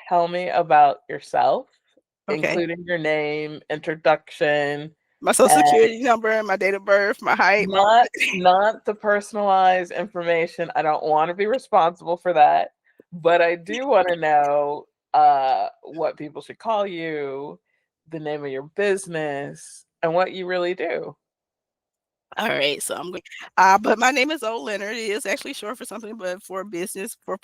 tell me about yourself, Okay. including your name, introduction, My social and security number, my date of birth, my height, my not the personalized information. I don't want to be responsible for that, but I do want to know what people should call you, the name of your business, and what you really do. all right, so I'm going. But my name is O Leonard. It is actually short for something, but for business, for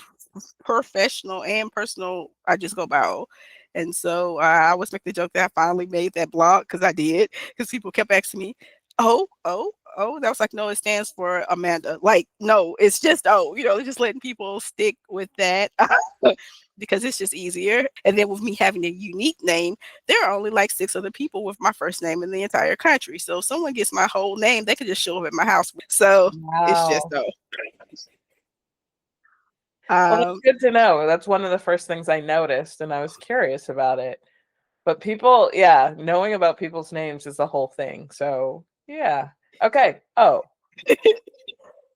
professional and personal, I just go by O. And so I always make the joke that I finally made that blog because I did, because people kept asking me, "Oh, oh, oh." That was like, no, it stands for Amanda. Like, no, it's just O. Just letting people stick with that because it's just easier. And then with me having a unique name, there are only like 6 other people with my first name in the entire country. So if someone gets my whole name, they could just show up at my house. So it's just Wow. though. Well, that's Um, good to know. That's one of the first things I noticed, and I was curious about it. But people, yeah, knowing about people's names is the whole thing. So, yeah. Okay. Oh,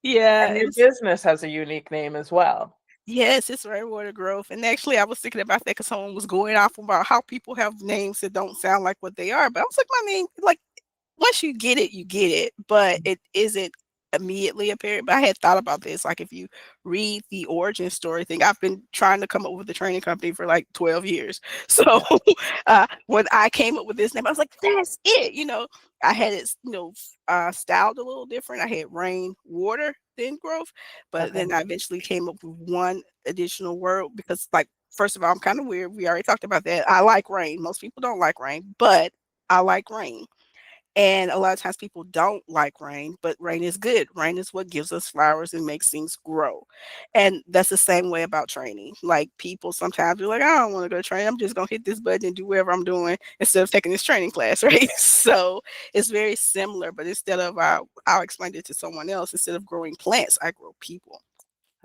yeah, and your it's business has a unique name as well. yes, it's rainwater growth. And actually, I was thinking about that because someone was going off about how people have names that don't sound like what they are. But I was like, my name, like once you get it, you get it, but it isn't immediately apparent. But I had thought about this. Like if you read the origin story thing, I've been trying to come up with a training company for like 12 years. So when I came up with this name, I was like, that's it. I had it, styled a little different. I had rain, water, then growth. But Okay. then I eventually came up with one additional word because like first of all, I'm kind of weird. We already talked about that. I like rain. Most people don't like rain, but I like rain. And a lot of times people don't like rain, but rain is good. Rain is what gives us flowers and makes things grow. And that's the same way about training. Like people sometimes are like, I don't want to go train. I'm just going to hit this button and do whatever I'm doing instead of taking this training class, right? So it's very similar, but instead of, I'll explain it to someone else, instead of growing plants, I grow people.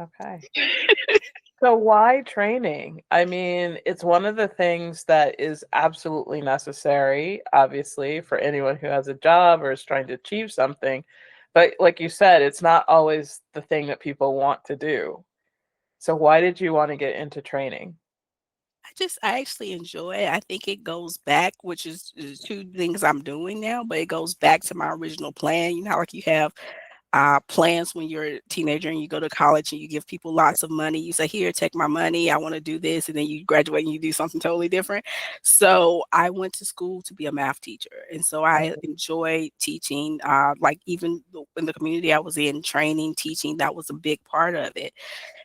Okay. So why training? I mean, it's one of the things that is absolutely necessary, obviously, for anyone who has a job or is trying to achieve something. But like you said, it's not always the thing that people want to do. So why did you want to get into training? I actually enjoy it. I think it goes back, which is two things I'm doing now, but it goes back to my original plan. Like you have plans when you're a teenager and you go to college and you give people lots of money. You say, here, take my money. I want to do this. And then you graduate and you do something totally different. So I went to school to be a math teacher. And so I Okay. enjoy teaching, like even in the community I was in, training, teaching, that was a big part of it.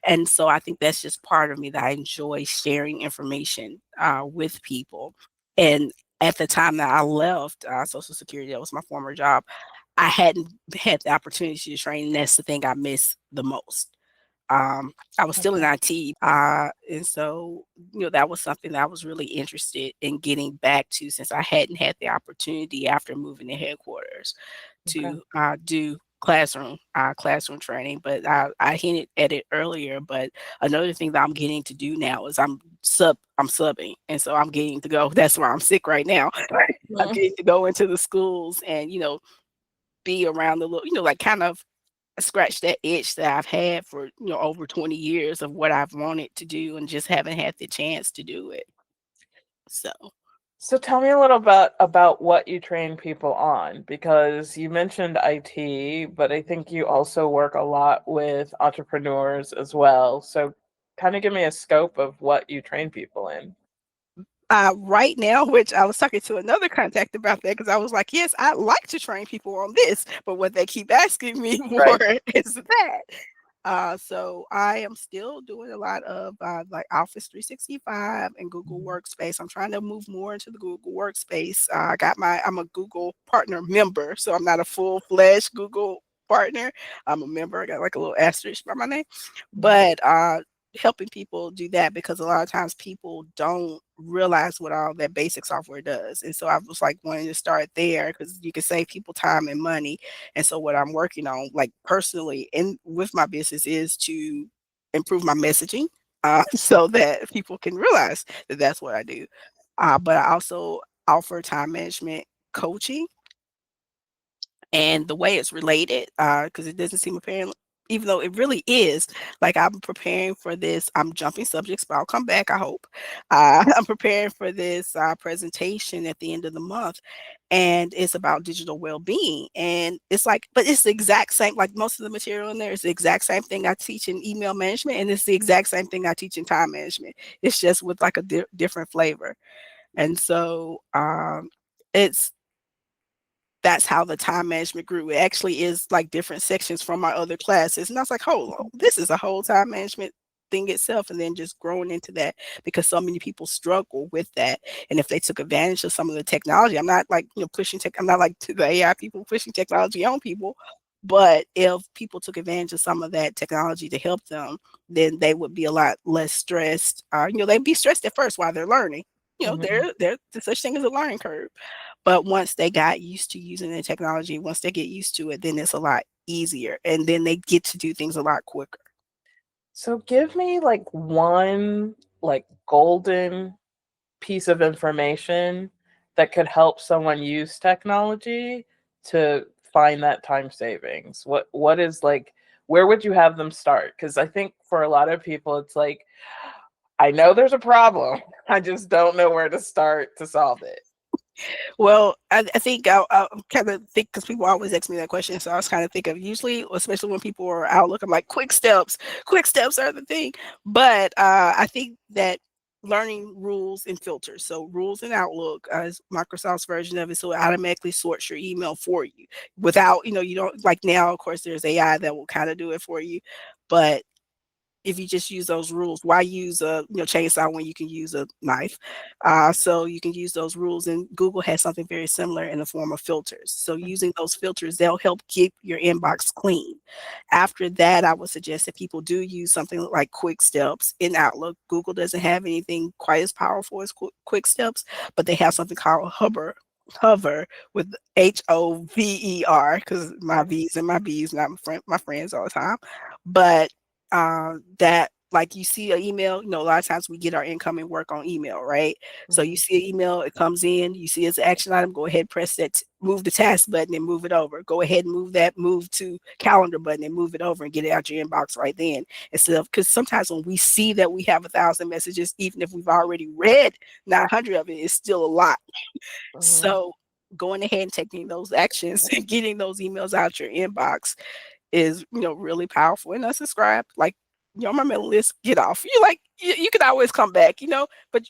And so I think that's just part of me that I enjoy sharing information with people. And at the time that I left Social Security, that was my former job, I hadn't had the opportunity to train. And that's the thing I miss the most. I was still in Okay. IT, and so that was something that I was really interested in getting back to since I hadn't had the opportunity after moving to headquarters Okay. to do classroom training. But I hinted at it earlier. But another thing that I'm getting to do now is I'm subbing, and so I'm getting to go. That's why I'm sick right now. I'm Mhm. getting to go into the schools and be around the little, like kind of scratch that itch that I've had for, over 20 years of what I've wanted to do and just haven't had the chance to do it. So, So tell me a little bit about what you train people on because you mentioned IT, but I think you also work a lot with entrepreneurs as well. So kind of give me a scope of what you train people in. right now, which I was talking to another contact about that because I was like, yes, I like to train people on this, but what they keep asking me for Right. is that. So I am still doing a lot of like Office 365 and Google Mhm. Workspace. I'm trying to move more into the Google Workspace. I'm a Google partner member, so I'm not a full-fledged Google partner. I'm a member. I got like a little asterisk by my name, but helping people do that because a lot of times people don't realize what all that basic software does. And so I was like wanting to start there because you can save people time and money. And so what I'm working on, like personally and with my business, is to improve my messaging so that people can realize that that's what I do. But I also offer time management coaching, and the way it's related, because it doesn't seem apparent. even though it really is, like, I'm preparing for this, I'm jumping subjects, but I'll come back, I hope. I'm preparing for this presentation at the end of the month, and it's about digital well-being. And it's like, but it's the exact same, like most of the material in there is the exact same thing I teach in email management, and it's the exact same thing I teach in time management. It's just with like a different flavor. And so it's that's how the time management grew. It actually is like different sections from our other classes. And I was like, hold on, this is a whole time management thing itself. And then just growing into that because so many people struggle with that. And if they took advantage of some of the technology, I'm not like, pushing tech, I'm not like to the AI people pushing technology on people. But if people took advantage of some of that technology to help them, then they would be a lot less stressed. They'd be stressed at first while they're learning. Mhm. There's such thing as a learning curve. But once they got used to using the technology, once they get used to it, then it's a lot easier, and then they get to do things a lot quicker. So give me like one like golden piece of information that could help someone use technology to find that time savings. What is like where would you have them start? Cuz I think for a lot of people it's like I know there's a problem. I just don't know where to start to solve it. Well, I think I'll kind of think because people always ask me that question, so I was kind of think of usually, especially when people are Outlook, I'm like, quick steps. Quick steps are the thing. But I think that learning rules and filters. So rules in Outlook is Microsoft's version of it, so it automatically sorts your email for you without, you don't like now. Of course, there's AI that will kind of do it for you, but if you just use those rules, why use a chainsaw when you can use a knife? So you can use those rules, and Google has something very similar in the form of filters. So using those filters, they'll help keep your inbox clean. After that, I would suggest that people do use something like Quick Steps in Outlook. Google doesn't have anything quite as powerful as Quick Steps, but they have something called Hover with HOVER because my Okay. V's and my B's, not my friends all the time, but that like you see an email, a lot of times we get our incoming work on email, right? So you Mhm. see an email, it comes in, you see it's an action item, go ahead, press that, move the task button and move it over. Go ahead and move to calendar button and move it over and get it out your inbox right then. Instead of, because sometimes when we see that we have 1,000 messages, even if we've already read 900 of it, it's still a lot. Mhm. So going ahead and taking those actions and getting those emails out your inbox is, really powerful. And unsubscribe, like, my mailing list, get off. You like, you can always come back, but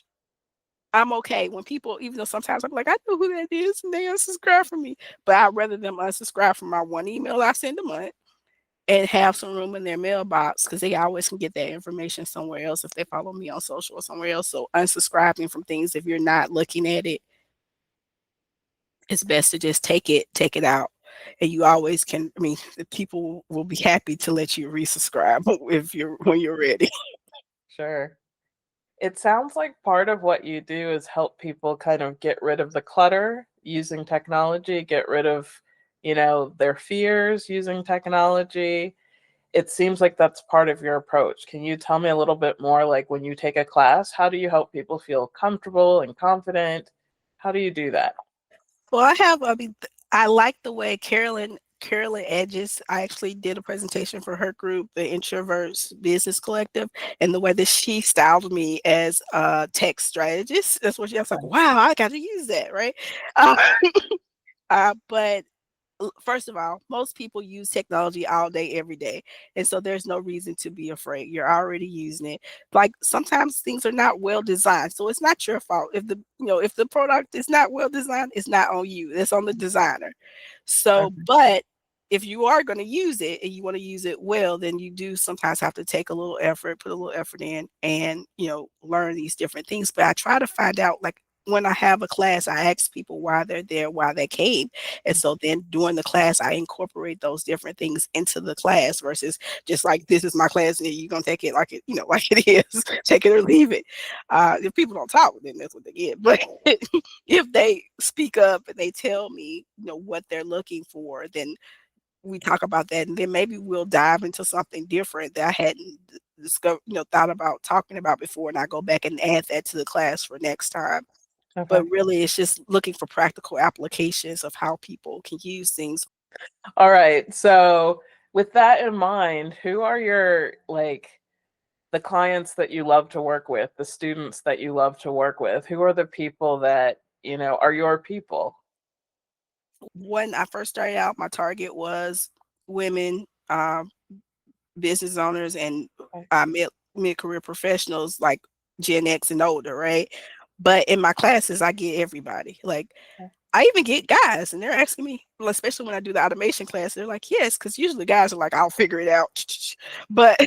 I'm okay when people, even though sometimes I'm like, I know who that is, and they unsubscribe from me. But I'd rather them unsubscribe from my one email I send a month and have some room in their mailbox because they always can get that information somewhere else if they follow me on social or somewhere else. So unsubscribing from things if you're not looking at it, it's best to just take it out. And you always can, I mean, the people will be happy to let you resubscribe if you're when you're ready. Sure. It sounds like part of what you do is help people kind of get rid of the clutter using technology, get rid of, their fears using technology. It seems like that's part of your approach. Can you tell me a little bit more like when you take a class, how do you help people feel comfortable and confident? How do you do that? Well, I mean, I like the way Carolyn Edges, I actually did a presentation for her group, the Introverts Business Collective, and the way that she styled me as a tech strategist. That's what she I was like, wow, I got to use that, right? Uh, but first of all, most people use technology all day, every day. And so there's no reason to be afraid. You're already using it. Like sometimes things are not well designed. So it's not your fault. If the product is not well designed, it's not on you. It's on the designer. So, Okay. but if you are going to use it and you want to use it well, then you do sometimes have to take a little effort, put a little effort in and, learn these different things. But I try to find out like when I have a class, I ask people why they're there, why they came. And so then during the class, I incorporate those different things into the class versus just like, this is my class and you're going to take it like it, like it is, take it or leave it. If people don't talk, then that's what they get. But if they speak up and they tell me, what they're looking for, then we talk about that. And then maybe we'll dive into something different that I hadn't discovered, thought about talking about before. And I go back and add that to the class for next time. But Okay. really, it's just looking for practical applications of how people can use things. All right. So with that in mind, who are your like the clients that you love to work with, the students that you love to work with? Who are the people that, are your people? When I first started out, my target was women, business owners, and Okay. mid career professionals like Gen X and older, right? But in my classes, I get everybody. Like I even get guys, and they're asking me, well, especially when I do the automation class, they're like, yes, because usually guys are like, I'll figure it out. But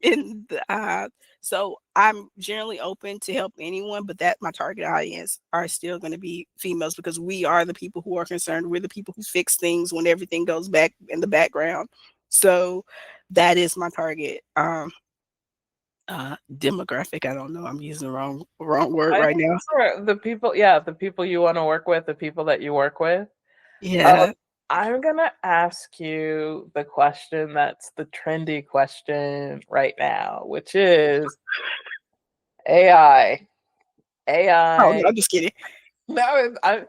in the so I'm generally open to help anyone, but that my target audience are still going to be females because we are the people who are concerned. We're the people who fix things when everything goes back in the background. So that is my target demographic. I don't know. I'm using the wrong word I right think now. those are the people, yeah, the people you want to work with, the people that you work with. Um, Yeah. I'm gonna ask you the question that's the trendy question right now, which is AI. Oh AI. no, I'm just kidding. No, I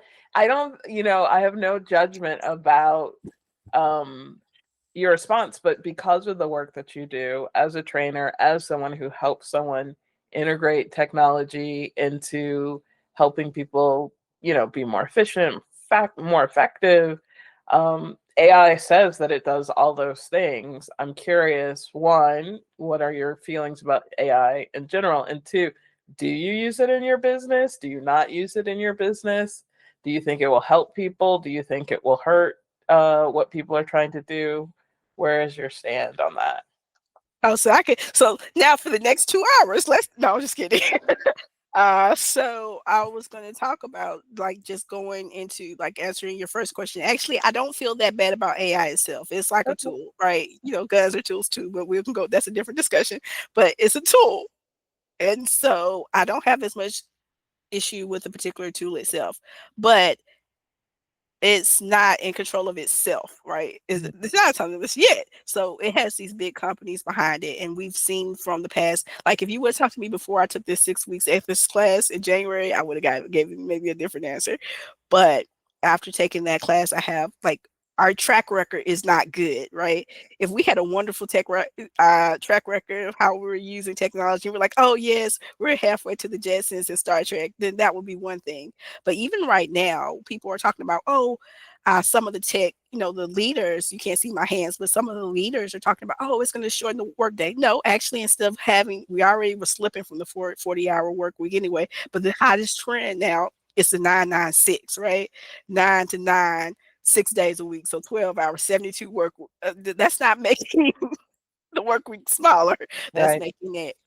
don't, I have no judgment about um your response, but because of the work that you do as a trainer, as someone who helps someone integrate technology into helping people, be more efficient, more effective, AI says that it does all those things. I'm curious, one, what are your feelings about AI in general? And two, do you use it in your business? Do you not use it in your business? Do you think it will help people? Do you think it will hurt what people are trying to do? Where is your stand on that? Oh, so I could. So now for the next 2 hours, let's. No, I'm just kidding. So I was going to talk about like just going into like answering your first question. Actually, I don't feel that bad about AI itself. It's like a Okay. tool, right? Guns are tools too, but we can go. That's a different discussion. But it's a tool, and so I don't have as much issue with the particular tool itself. But it's not in control of itself, right? Mhm. It's not autonomous yet. So it has these big companies behind it. And we've seen from the past, like if you would have talked to me before I took this 6 weeks ethics class in January, I would have gave you maybe a different answer. But after taking that class, I have like our track record is not good, right? If we had a wonderful track record of how we're using technology, we're like, oh yes, we're halfway to the Jetsons and Star Trek, then that would be one thing. But even right now, people are talking about, oh, some of the tech, the leaders, you can't see my hands, but some of the leaders are talking about, oh, it's going to shorten the workday. No, actually, instead of we already were slipping from the 40-hour work week anyway, but the hottest trend now is the 996, right? 9 to 9, 6 days a week. So 12 hours, 72 work. That's not making the work week smaller. That's Right. making it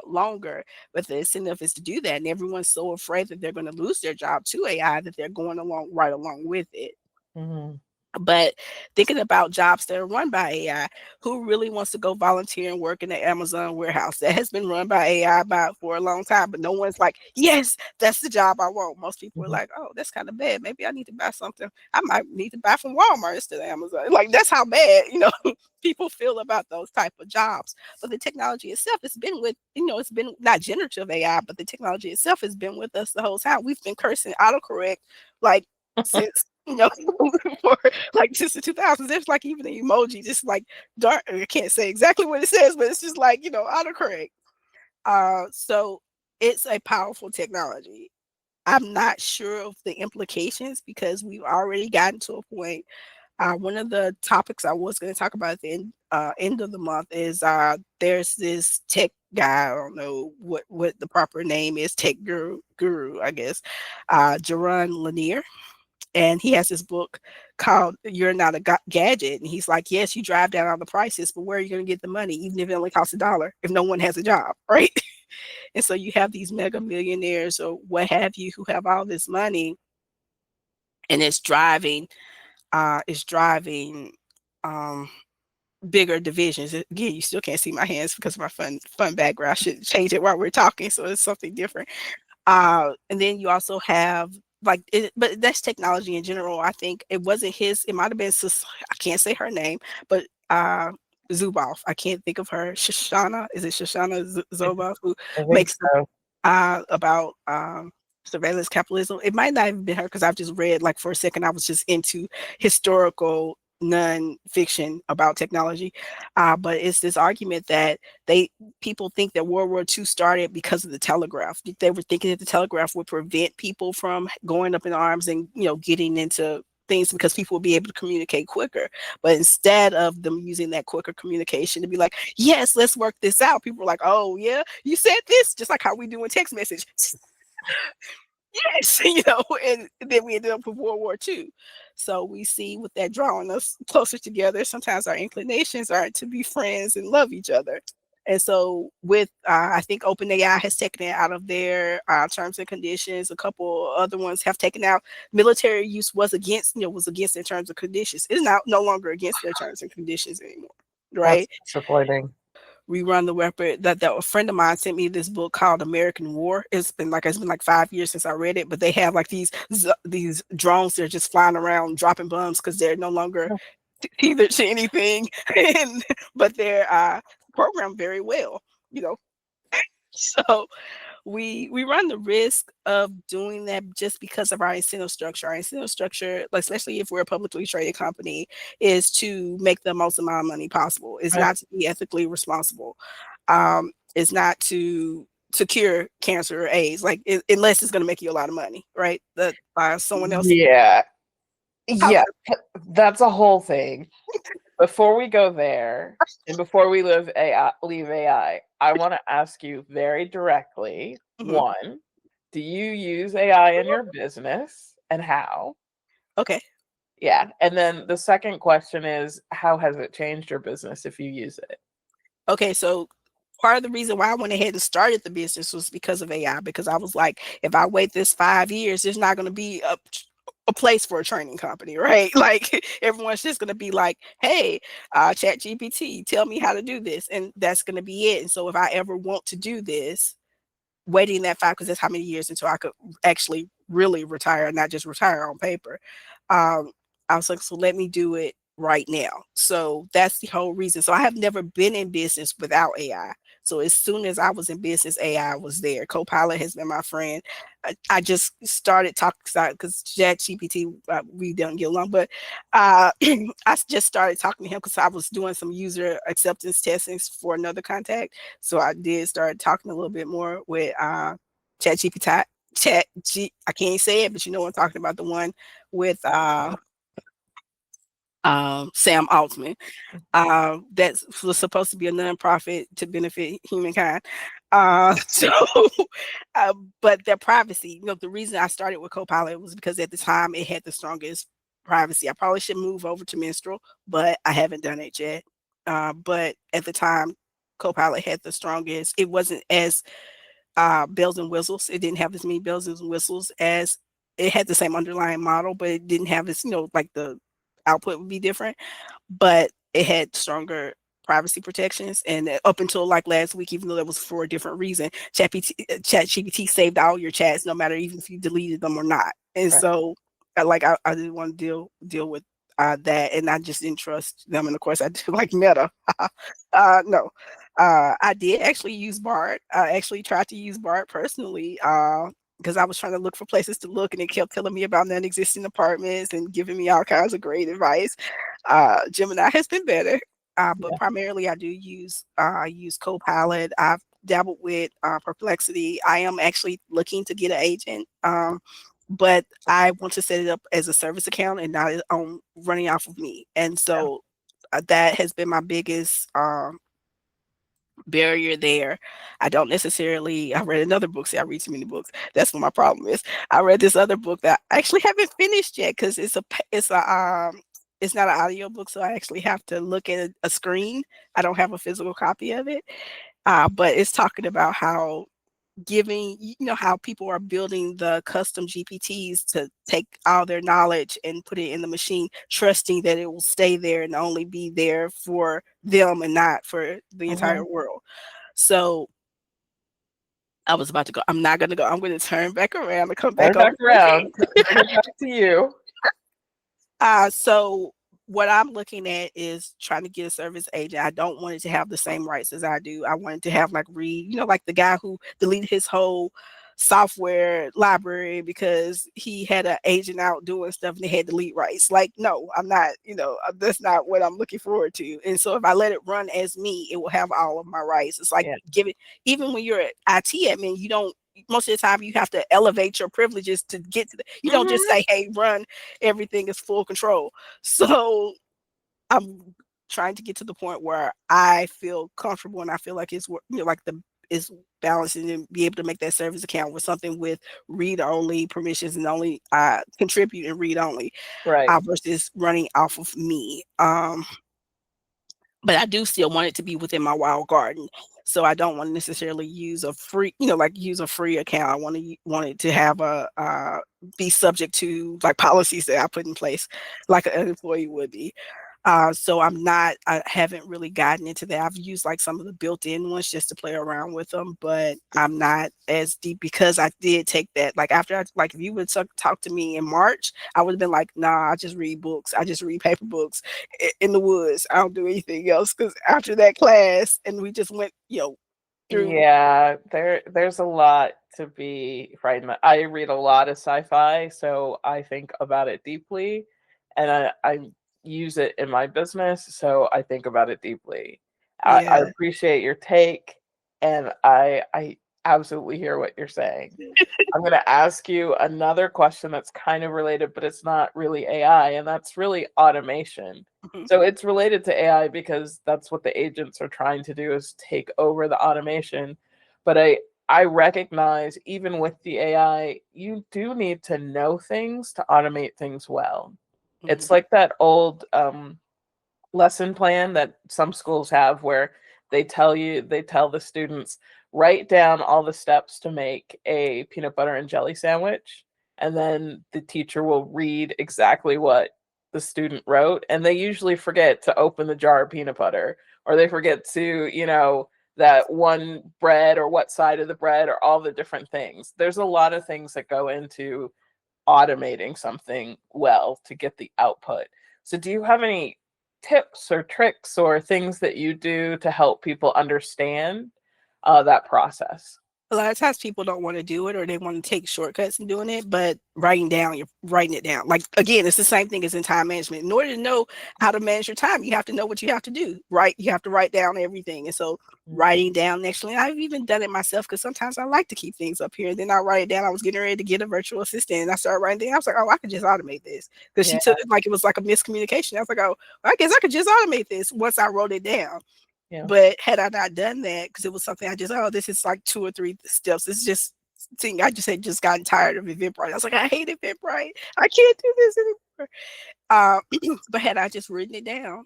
longer. But the incentive is to do that. And everyone's so afraid that they're going to lose their job to AI that they're going along right along with it. Mhm. But thinking about jobs that are run by AI, who really wants to go volunteer and work in the Amazon warehouse that has been run by AI for a long time, but no one's like, yes, that's the job I want. Most people are Mhm. like, oh, that's kind of bad. Maybe I need to buy something. I might need to buy from Walmart instead of Amazon. Like that's how bad, people feel about those type of jobs. But the technology itself has been it's been not generative AI, but the technology itself has been with us the whole time. We've been cursing autocorrect like since for like since the 2000s. There's like even an emoji, just like dark. I can't say exactly what it says, but it's just like autocorrect. So it's a powerful technology. I'm not sure of the implications because we've already gotten to a point. One of the topics I was going to talk about at the end of the month is there's this tech guy. I don't know what the proper name is. Tech guru, I guess. Jaron Lanier, and he has this book called "You're Not a Gadget," and he's like, yes, you drive down all the prices, but where are you going to get the money, even if it only costs $1, if no one has a job, right? And so you have these mega millionaires or what have you who have all this money, and it's driving um bigger divisions. Again, you still can't see my hands because of my fun background. I should change it while we're talking so it's something different. And then you also have but that's technology in general. I think it wasn't his. It might have been. I can't say her name, but Zuboff. I can't think of her. Shoshana. Is it Shoshana Zuboff who I think makes so. about surveillance capitalism? It might not have been her because I've just read like for a second. I was just into historical. non-fiction about technology, but it's this argument that people think that World War II started because of the telegraph. They were thinking that the telegraph would prevent people from going up in arms and getting into things because people will be able to communicate quicker. But instead of them using that quicker communication to be like, yes, let's work this out, people were like, oh yeah, you said this, just like how we do in text message. Yes, and then we ended up with World War II. So we see with that drawing us closer together, sometimes our inclinations are to be friends and love each other. And so with, I think OpenAI has taken it out of their terms and conditions. A couple other ones have taken out military use was against their terms and conditions. It's now no longer against their terms and conditions anymore, That's right? disappointing. We run the weapon that a friend of mine sent me this book called American War. It's been like 5 years since I read it, but they have like these drones that are just flying around dropping bombs because they're no longer either to anything, and but they're programmed very well, you know. So we run the risk of doing that just because of our incentive structure. Our incentive structure, like especially if we're a publicly traded company, is to make the most amount of money possible. It's Right. not to be ethically responsible. It's not to cure cancer or AIDS, like unless it's going to make you a lot of money, right? That someone else. Yeah. Out Yeah. That's a whole thing. Before we go there, and before we leave AI, I want to ask you very directly, Mhm. one, do you use AI in your business and how? Okay. Yeah. And then the second question is, how has it changed your business if you use it? Okay, so part of the reason why I went ahead and started the business was because of AI, because I was like, if I wait this 5 years, there's not going to be a place for a training company, right? Like everyone's just going to be like, hey, chat GPT, tell me how to do this. And that's going to be it. And so if I ever want to do this, waiting that 5, because that's how many years until I could actually really retire, not just retire on paper. Um, I was like, so let me do it right now. So that's the whole reason. So I have never been in business without AI. So as soon as I was in business, AI was there. Copilot has been my friend. I just started talking because ChatGPT, we don't get along, but just started talking to him because I was doing some user acceptance testings for another contact. So I did start talking a little bit more with ChatGPT. I can't say it, but you know what I'm talking about, the one with Sam Altman. That was supposed to be a nonprofit to benefit humankind. So, but their privacy, the reason I started with Copilot was because at the time it had the strongest privacy. I probably should move over to Minstrel, but I haven't done it yet. But at the time, Copilot had the strongest. It wasn't as bells and whistles. It didn't have as many bells and whistles as it had the same underlying model, but it didn't have this, like the output would be different, but it had stronger privacy protections. And up until like last week, even though that was for a different reason, ChatGPT saved all your chats, no matter even if you deleted them or not. And Right. so, I didn't want to deal with that, and I just didn't trust them. And of course, I did like Meta. No, I did actually use Bart. I actually tried to use Bart personally. Because I was trying to look for places to look, and it kept telling me about non-existing apartments and giving me all kinds of great advice. Gemini has been better, but Yeah. primarily I use Copilot. I've dabbled with Perplexity. I am actually looking to get an agent, but I want to set it up as a service account and not on running off of me. And Yeah. so that has been my biggest barrier there. I don't necessarily. I read another book. See, I read too many books. That's what my problem is. I read this other book that I actually haven't finished yet because it's not an audio book, so I actually have to look at a screen. I don't have a physical copy of it, but it's talking about how how people are building the custom GPTs to take all their knowledge and put it in the machine, trusting that it will stay there and only be there for them and not for the entire Mhm. world. So I was about to go. I'm not going to go. I'm going to turn back around and come back Turn over back to around. me. Bring it back to you. So what I'm looking at is trying to get a service agent. I don't want it to have the same rights as I do. I want it to have like like the guy who deleted his whole software library because he had an agent out doing stuff and they had delete rights. Like, no, I'm not, that's not what I'm looking forward to. And so if I let it run as me, it will have all of my rights. It's like Yeah. even when you're an IT admin, you don't, most of the time you have to elevate your privileges to get to you don't just Mhm. say, hey, run, everything is full control. So I'm trying to get to the point where I feel comfortable and I feel like it's like the is balancing and be able to make that service account with something with read only permissions and only contribute and read only Right. versus running off of me. But I do still want it to be within my wild garden. So I don't want to necessarily use a free, like use a free account. I want it to have a be subject to like policies that I put in place, like an employee would be. So I haven't really gotten into that. I've used like some of the built-in ones just to play around with them, but I'm not as deep because I did take that. Like after like if you would talk to me in March, I would have been like, nah, I just read books. I just read paper books in the woods. I don't do anything else. Because after that class, and we just went, through. Yeah, there's a lot to be frightened. I read a lot of sci-fi, so I think about it deeply, and I use it in my business, so I think about it deeply. I Yeah. appreciate your take, and I absolutely hear what you're saying. I'm gonna ask you another question that's kind of related, but it's not really AI, and that's really automation. Mhm. So it's related to AI because that's what the agents are trying to do is take over the automation. But I recognize even with the AI, you do need to know things to automate things well. It's Mhm. like that old lesson plan that some schools have where they tell the students write down all the steps to make a peanut butter and jelly sandwich, and then the teacher will read exactly what the student wrote, and they usually forget to open the jar of peanut butter, or they forget to, that one bread or what side of the bread or all the different things. There's a lot of things that go into automating something well to get the output. So, do you have any tips or tricks or things that you do to help people understand that process? A lot of times people don't want to do it or they want to take shortcuts in doing it, but you're writing it down. Like again, it's the same thing as in time management. In order to know how to manage your time, you have to know what you have to do, right? You have to write down everything. And so Mm. writing down actually, I've even done it myself because sometimes I like to keep things up here. And then I write it down. I was getting ready to get a virtual assistant and I started writing things. I was like, oh, I could just automate this. Because Yeah, she took it like it was like a miscommunication. I was like, oh, I guess I could just automate this once I wrote it down. yeah, But had I not done that, because it was something I just, oh, this is like 2 or 3 steps. It's just thing I just had just gotten tired of Eventbrite. I was like, I hate Eventbrite. I can't do this anymore. But had I just written it down,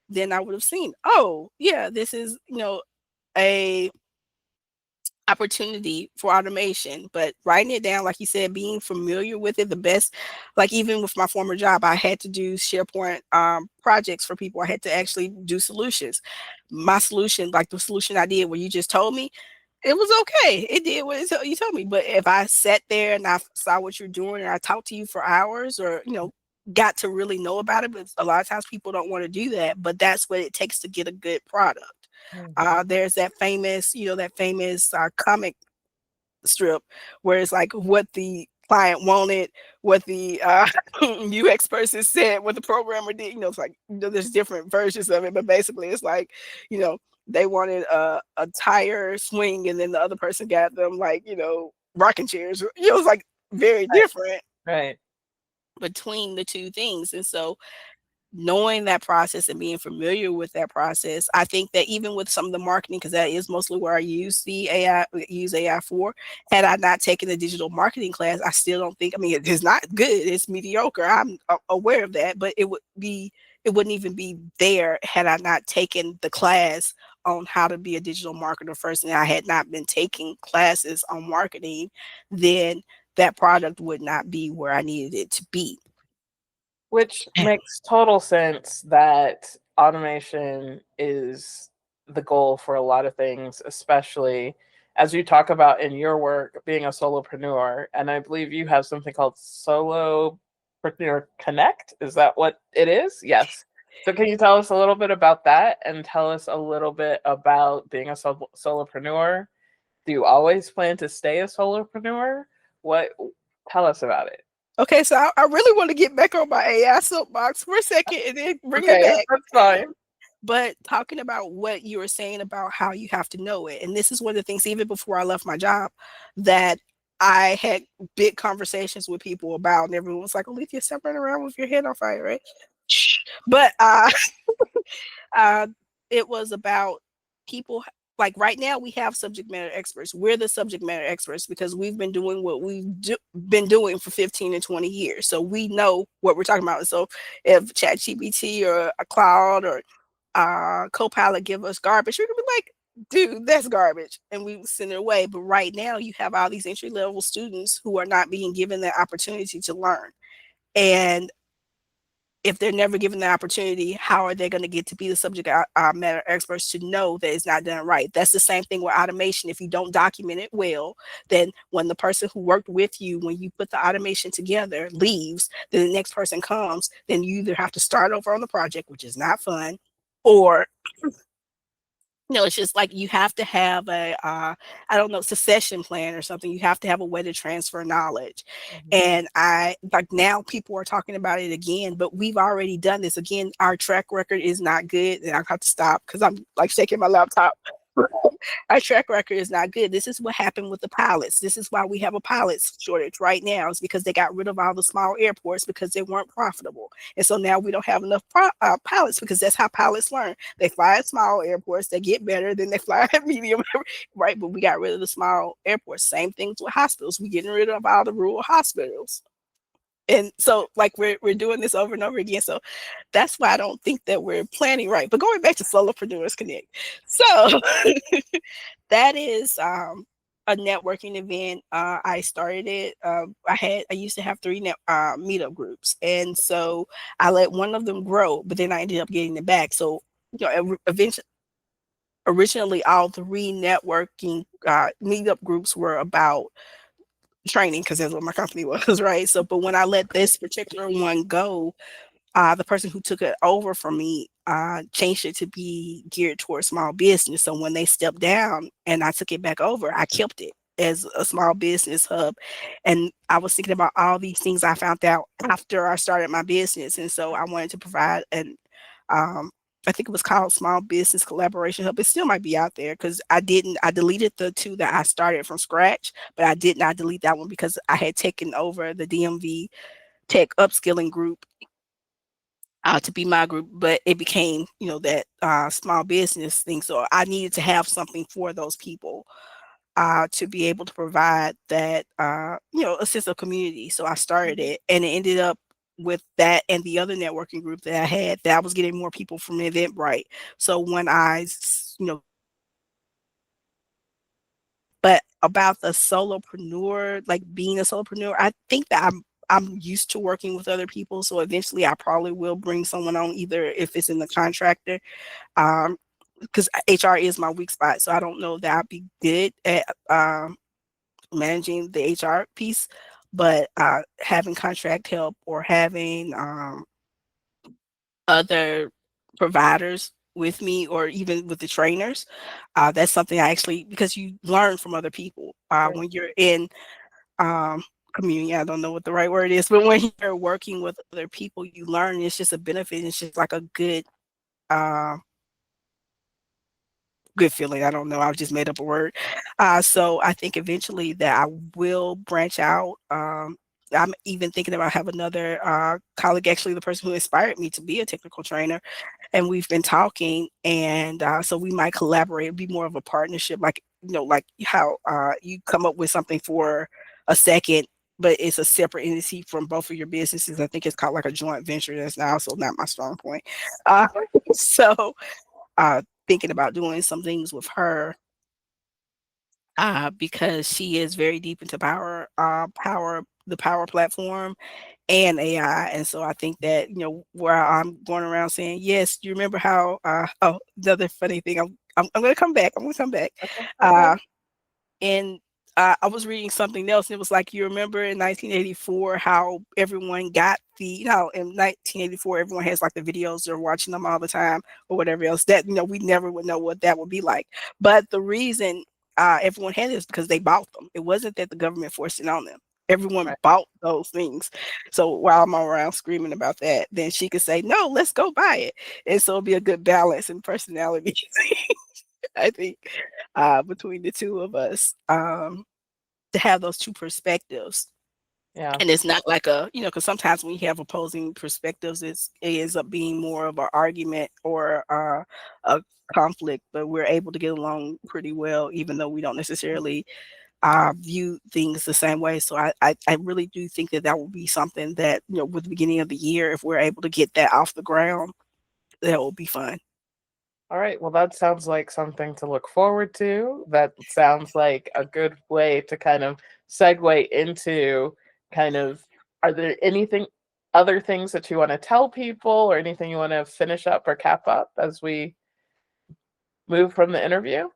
then I would have seen, oh, yeah, this is, a opportunity for automation. But writing it down, like you said, being familiar with it, the best, like even with my former job, I had to do SharePoint projects for people. I had to actually do solutions. My solution, like the solution I did where you just told me, it was okay. It did what you told me. But if I sat there and I saw what you're doing and I talked to you for hours or, got to really know about it, but a lot of times people don't want to do that. But that's what it takes to get a good product. mm, There's that famous comic strip where it's like what the client wanted, what the UX person said, what the programmer did. It's like there's different versions of it, but basically it's like you know they wanted a tire swing, and then the other person got them like rocking chairs. It was like very right, different right. between the two things, and so knowing that process and being familiar with that process, I think that even with some of the marketing, because that is mostly where I use AI for. Had I not taken the digital marketing class, I still don't think. I mean, it is not good; it's mediocre. I'm aware of that, but it wouldn't even be there had I not taken the class on how to be a digital marketer first, and I had not been taking classes on marketing, then that product would not be where I needed it to be. Which makes total sense that automation is the goal for a lot of things, especially as you talk about in your work being a solopreneur. And I believe you have something called Solopreneur Connect. Is that what it is? Yes. So, can you tell us a little bit about that and tell us a little bit about being a solopreneur Do you always plan to stay a solopreneur? What Tell us about it. Okay, so I really want to get back on my AI soapbox for a second and then bring it Okay, back. that's fine. But talking about what you were saying about how you have to know it, and this is one of the things, even before I left my job, that I had big conversations with people about, and everyone was like, "Olivia, stop running around with your head on fire, right?" But uh, it was about people like right now we have subject matter experts. We're the subject matter experts because we've been doing what been doing for 15 and 20 years. So we know what we're talking about. So if ChatGPT or a cloud or Copilot give us garbage, we're gonna be like, dude, that's garbage, and we send it away. But right now you have all these entry level students who are not being given the opportunity to learn. And if they're never given the opportunity, how are they going to get to be the subject matter experts to know that it's not done right? That's the same thing with automation. If you don't document it well, then when the person who worked with you, when you put the automation together, leaves, then the next person comes, then you either have to start over on the project, which is not fun, or no, it's just like you have to have a, I don't know, succession plan or something. You have to have a way to transfer knowledge. Mhm. And I like now people are talking about it again, but we've already done this. Again, our track record is not good. And I have to stop because I'm like shaking my laptop. Our track record is not good. This is what happened with the pilots. This is why we have a pilots shortage right now, is because they got rid of all the small airports because they weren't profitable. And so now we don't have enough pilots because that's how pilots learn. They fly at small airports, they get better, then they fly at medium, right? But we got rid of the small airports. Same things with hospitals. We're getting rid of all the rural hospitals. And so like we're doing this over and over again. So that's why I don't think that we're planning right. But going back to Solopreneurs Connect. So that is a networking event. I started it. I used to have three meetup groups, and so I let one of them grow, but then I ended up getting it back. So eventually, originally, all three networking meetup groups were about training because that's what my company was, right? So, but when I let this particular one go, the person who took it over from me changed it to be geared towards small business. So when they stepped down and I took it back over, I kept it as a small business hub. And I was thinking about all these things I found out after I started my business. And so I wanted to provide an I think it was called Small Business Collaboration Hub. It still might be out there because I deleted the two that I started from scratch, but I did not delete that one because I had taken over the DMV tech upskilling group to be my group, but it became, that small business thing. So I needed to have something for those people to be able to provide that, a sense of community. So I started Mhm. it, and it ended up with that and the other networking group that I had, that I was getting more people from Eventbrite. So when but about the solopreneur, like being a solopreneur, I think that I'm used to working with other people. So eventually I probably will bring someone on, either if it's in the contractor, because HR is my weak spot. So I don't know that I'd be good at managing the HR piece, but having contract help or having other providers with me, or even with the trainers, that's something I actually, because you learn from other people Right. when you're in um, community. I don't know what the right word is, but when you're working with other people, you learn. It's just a benefit. It's just like a uh, good feeling. I don't know. I just made up a word. So I think eventually that I will branch out. I'm even thinking about have another colleague, actually the person who inspired me to be a technical trainer, and we've been talking, and so we might collaborate, be more of a partnership, like like how you come up with something for a second, but it's a separate entity from both of your businesses. I think it's called like a joint venture. That's now also not my strong point. Uh, so thinking about doing some things with her because she is very deep into the power platform and AI. And so I think that, where I'm going around saying, yes, you remember how, oh, the other funny thing, I'm going to come back. I'm going to come back. Okay. Okay. Uh, and I was reading something else, and it was like, you remember in 1984 how everyone got in 1984 everyone has like the videos, they're watching them all the time or whatever else, that we never would know what that would be like. But the reason everyone had this because they bought them. It wasn't that the government forced it on them. Everyone Right. bought those things. So while I'm around screaming about that, then she could say, "No, let's go buy it." And so it'll be a good balance in personality, I think, between the two of us, to have those two perspectives. Yeah. And it's not like a, because sometimes when you have opposing perspectives, it ends up being more of an argument or a conflict, but we're able to get along pretty well, even though we don't necessarily view things the same way. So I really do think that that will be something that, with the beginning of the year, if we're able to get that off the ground, that will be fun. All right. Well, that sounds like something to look forward to. That sounds like a good way to kind of segue into kind of, are there anything, other things that you want to tell people or anything you want to finish up or cap up as we move from the interview?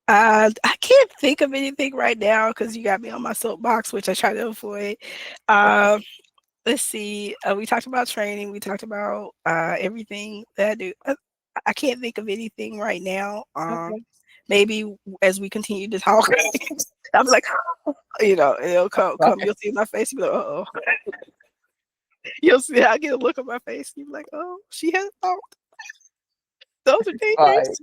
I can't think of anything right now because you got me on my soapbox, which I try to avoid. Um, let's see. We talked about training. We talked about everything that I do. I can't think of anything right now. Okay. Maybe as we continue to talk, I'm like, it'll come. Right. You'll see my face. You'll be like, oh. You'll see. I get a look on my face. You'll be like, oh, she has thought. Those are dangerous. Fine.